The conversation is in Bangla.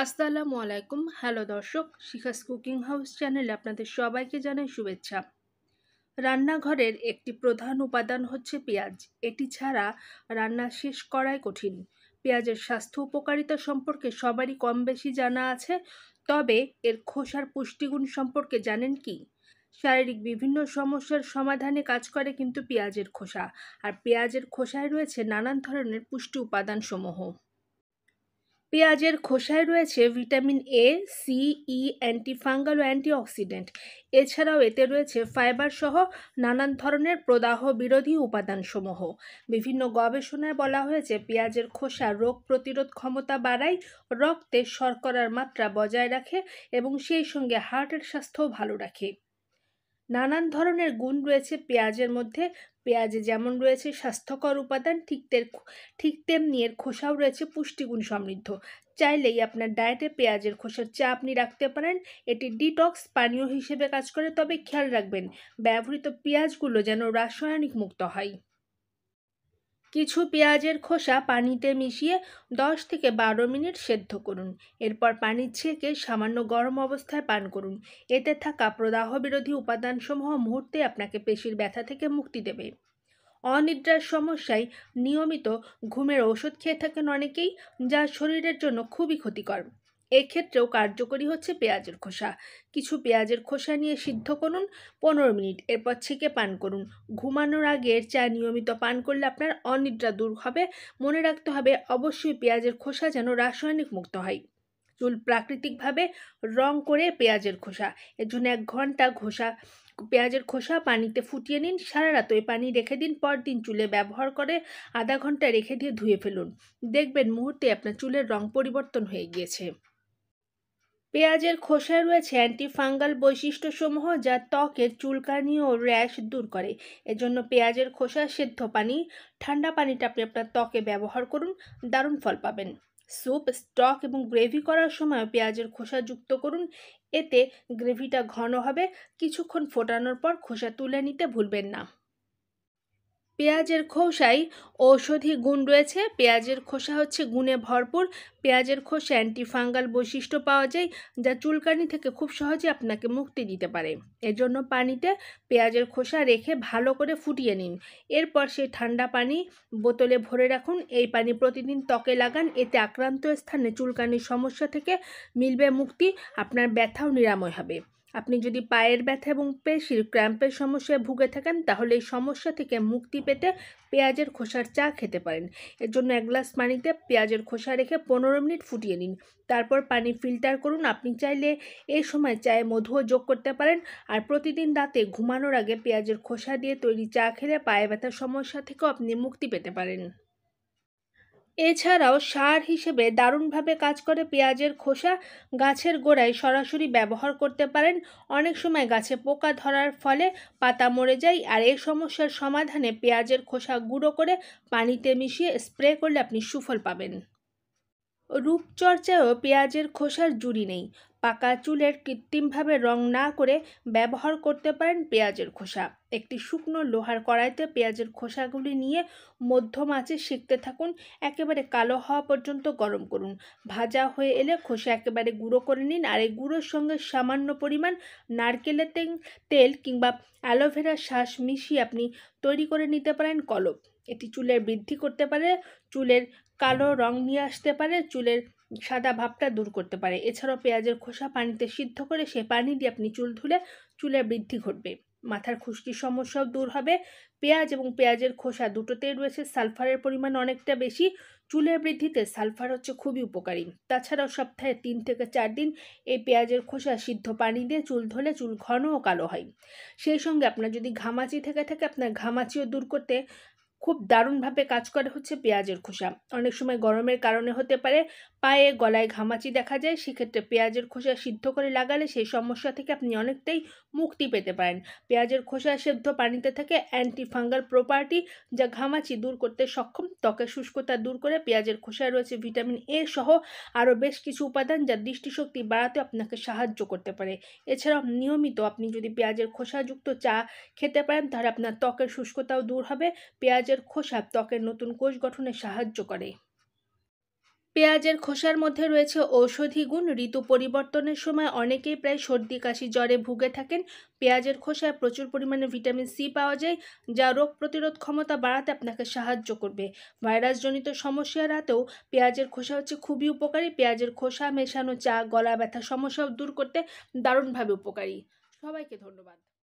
আসসালামু আলাইকুম। হ্যালো দর্শক, শিখাস কুকিং হাউস চ্যানেলে আপনাদের সবাইকে জানাই শুভেচ্ছা। রান্নাঘরের একটি প্রধান উপাদান হচ্ছে পেঁয়াজ। এটি ছাড়া রান্না শেষ করাই কঠিন। পেঁয়াজের স্বাস্থ্য উপকারিতা সম্পর্কে সবারই কম বেশি জানা আছে, তবে এর খোসার পুষ্টিগুণ সম্পর্কে জানেন কি? শারীরিক বিভিন্ন সমস্যার সমাধানে কাজ করে কিন্তু পেঁয়াজের খোসা, আর পেঁয়াজের খোসায় রয়েছে নানান ধরনের পুষ্টি উপাদানসমূহ। পেঁয়াজের খোসায় রয়েছে vitamin A, C, E, antifungal ও অ্যান্টিঅক্সিডেন্ট। এছাড়াও এতে রয়েছে ফাইবার সহ নানান ধরনের প্রদাহ বিরোধী উপাদানসমূহ। বিভিন্ন গবেষণায় বলা হয়েছে পেঁয়াজের খোসা রোগ প্রতিরোধ ক্ষমতা বাড়ায়, রক্তে শর্করার মাত্রা বজায় রাখে এবং সেই সঙ্গে হার্টের স্বাস্থ্যও ভালো রাখে। নানান ধরনের গুণ রয়েছে পেঁয়াজের মধ্যে। পেঁয়াজে যেমন রয়েছে স্বাস্থ্যকর উপাদান, ঠিক তেমনি এর খোসাও রয়েছে পুষ্টিগুণ সমৃদ্ধ। চাইলেই আপনার ডায়েটে পেঁয়াজের খোসার চা আপনি রাখতে পারেন। এটি ডিটক্স পানীয় হিসেবে কাজ করে, তবে খেয়াল রাখবেন ব্যবহৃত পেঁয়াজগুলো যেন রাসায়নিক মুক্ত হয়। কিছু পেঁয়াজের খোসা পানিতে মিশিয়ে 10 থেকে 12 মিনিট সেদ্ধ করুন। এরপর পানি ছেঁকে সামান্য গরম অবস্থায় পান করুন। এতে থাকা প্রদাহ বিরোধী উপাদানসমূহ মুহূর্তে আপনাকে পেশির ব্যথা থেকে মুক্তি দেবে। অনিদ্রার সমস্যায় নিয়মিত ঘুমের ওষুধ খেয়ে থাকেন অনেকেই, যা শরীরের জন্য খুবই ক্ষতিকর। এক্ষেত্রেও কার্যকরী হচ্ছে পেঁয়াজের খোসা। কিছু পেঁয়াজের খোসা নিয়ে সিদ্ধ করুন 15 মিনিট, এরপর ছেঁকে পান করুন। ঘুমানোর আগে এর চা নিয়মিত পান করলে আপনার অনিদ্রা দূর হবে। মনে রাখতে হবে অবশ্যই পেঁয়াজের খোসা যেন রাসায়নিক মুক্ত হয়। চুল প্রাকৃতিকভাবে রং করে পেঁয়াজের খোসা, এর জন্য 1 ঘন্টা পেঁয়াজের খোসা পানিতে ফুটিয়ে নিন। সারা রাত ওই পানি রেখে দিন। পরদিন চুলে ব্যবহার করে আধা ঘন্টা রেখে দিয়ে ধুয়ে ফেলুন। দেখবেন মুহূর্তে আপনার চুলের রং পরিবর্তন হয়ে গিয়েছে। পেঁয়াজের খোসায় রয়েছে অ্যান্টিফাঙ্গাল বৈশিষ্ট্যসমূহ, যা ত্বকের চুলকানি ও র্যাশ দূর করে। এজন্য পেঁয়াজের খোসা সেদ্ধ পানি, ঠান্ডা পানিটা আপনি আপনার ত্বকে ব্যবহার করুন, দারুণ ফল পাবেন। স্যুপ, স্টক এবং গ্রেভি করার সময় পেঁয়াজের খোসা যুক্ত করুন। এতে গ্রেভিটা ঘন হবে। কিছুক্ষণ ফোটানোর পর খোসা তুলে নিতে ভুলবেন না। পেঁয়াজের খোসায় ঔষধি গুণ রয়েছে। পেঁয়াজের খোসা হচ্ছে গুণে ভরপুর। পেঁয়াজের খোসা অ্যান্টিফাঙ্গাল বৈশিষ্ট্য পাওয়া যায়, যা চুলকানি থেকে খুব সহজে আপনাকে মুক্তি দিতে পারে। এজন্য পানিতে পেঁয়াজের খোসা রেখে ভালো করে ফুটিয়ে নিন। এরপর সেই ঠান্ডা পানি বোতলে ভরে রাখুন। এই পানি প্রতিদিন ত্বকে লাগান। এতে আক্রান্ত স্থানে চুলকানির সমস্যা থেকে মিলবে মুক্তি, আপনার ব্যথাও নিরাময় হবে। আপনি যদি পায়ের ব্যথা এবং পেশির ক্র্যাম্পের সমস্যায় ভুগে থাকেন, তাহলে এই সমস্যা থেকে মুক্তি পেতে পেঁয়াজের খোসার চা খেতে পারেন। এর জন্য 1 গ্লাস পানিতে পেঁয়াজের খোসা রেখে 15 মিনিট ফুটিয়ে নিন। তারপর পানি ফিল্টার করুন। আপনি চাইলে এই সময় চায়ে মধুও যোগ করতে পারেন। আর প্রতিদিন রাতে ঘুমানোর আগে পেঁয়াজের খোসা দিয়ে তৈরি চা খেলে পায়ে ব্যথার সমস্যা থেকেও আপনি মুক্তি পেতে পারেন। এছাড়াও সার হিসেবে দারুণভাবে কাজ করে পেঁয়াজের খোসা। গাছের গোড়ায় সরাসরি ব্যবহার করতে পারেন। অনেক সময় গাছে পোকা ধরার ফলে পাতা মরে যায়, আর এই সমস্যার সমাধানে পেঁয়াজের খোসা গুঁড়ো করে পানিতে মিশিয়ে স্প্রে করলে আপনি সুফল পাবেন। রূপচর্চায়ও পেঁয়াজের খোসার জুড়ি নেই। পাকা চুলের কৃত্রিমভাবে রং না করে ব্যবহার করতে পারেন পেঁয়াজের খোসা। একটি শুকনো লোহার কড়াইতে পেঁয়াজের খোসাগুলি নিয়ে মধ্যম আঁচে সেঁকতে থাকুন। একেবারে কালো হওয়া পর্যন্ত গরম করুন। ভাজা হয়ে এলে খোসা একেবারে গুঁড়ো করে নিন, আর এই গুঁড়োর সঙ্গে সামান্য পরিমাণ নারকেলের তেল কিংবা অ্যালোভেরার শাঁস মিশিয়ে আপনি তৈরি করে নিতে পারেন কলপ। এটি চুলের বৃদ্ধি করতে পারে, চুলের কালো রং নিয়ে আসতে পারে, চুলের সাদা ভাবটা দূর করতে পারে। এছাড়াও পেঁয়াজের খোসা পানিতে সিদ্ধ করে সে পানি দিয়ে আপনি চুল ধুলে চুলের বৃদ্ধি ঘটবে। মাথার খুশকির সমস্যাও দূর হবে। পেঁয়াজ এবং পেঁয়াজের খোসা দুটোতেই রয়েছে সালফারের পরিমাণ অনেকটা বেশি। চুলের বৃদ্ধিতে সালফার হচ্ছে খুবই উপকারী। তাছাড়াও সপ্তাহে 3 থেকে 4 দিন এই পেঁয়াজের খোসা সিদ্ধ পানি দিয়ে চুল ধুলে চুল ঘন ও কালো হয়। সেই সঙ্গে আপনার যদি ঘামাচি থেকে থাকে, আপনার ঘামাচিও দূর করতে খুব দারুণভাবে কাজ করে হচ্ছে পেঁয়াজের খোসা। অনেক সময় গরমের কারণে হতে পারে পায়ে গলায় ঘামাচি দেখা যায়, সেক্ষেত্রে পেঁয়াজের খোসা সিদ্ধ করে লাগালে সেই সমস্যা থেকে আপনি অনেকটাই মুক্তি পেতে পারেন। পেঁয়াজের খোসা সেদ্ধ পানিতে থাকে অ্যান্টিফাঙ্গাল প্রপার্টি, যা ঘামাচি দূর করতে সক্ষম। ত্বকের শুষ্কতা দূর করে। পেঁয়াজের খোসায় রয়েছে ভিটামিন এ সহ আরও বেশ কিছু উপাদান, যা দৃষ্টিশক্তি বাড়াতে আপনাকে সাহায্য করতে পারে। এছাড়াও নিয়মিত আপনি যদি পেঁয়াজের খোসাযুক্ত চা খেতে পারেন, তাহলে আপনার ত্বকের শুষ্কতাও দূর হবে। পেঁয়াজের খোসা ত্বকের নতুন কোষ গঠনে সাহায্য করে। পেঁয়াজের খোসার মধ্যে রয়েছে ঔষধি গুণ। ঋতু পরিবর্তনের সময় অনেকেই প্রায় সর্দি কাশি জ্বরে ভুগে থাকেন। পেঁয়াজের খোসায় প্রচুর পরিমাণে ভিটামিন সি পাওয়া যায়, যা রোগ প্রতিরোধ ক্ষমতা বাড়াতে আপনাকে সাহায্য করবে। ভাইরাসজনিত সমস্যা এড়াতেও পেঁয়াজের খোসা হচ্ছে খুবই উপকারী। পেঁয়াজের খোসা মেশানো চা গলা ব্যথা সমস্যা দূর করতে দারুণভাবে উপকারী। সবাইকে ধন্যবাদ।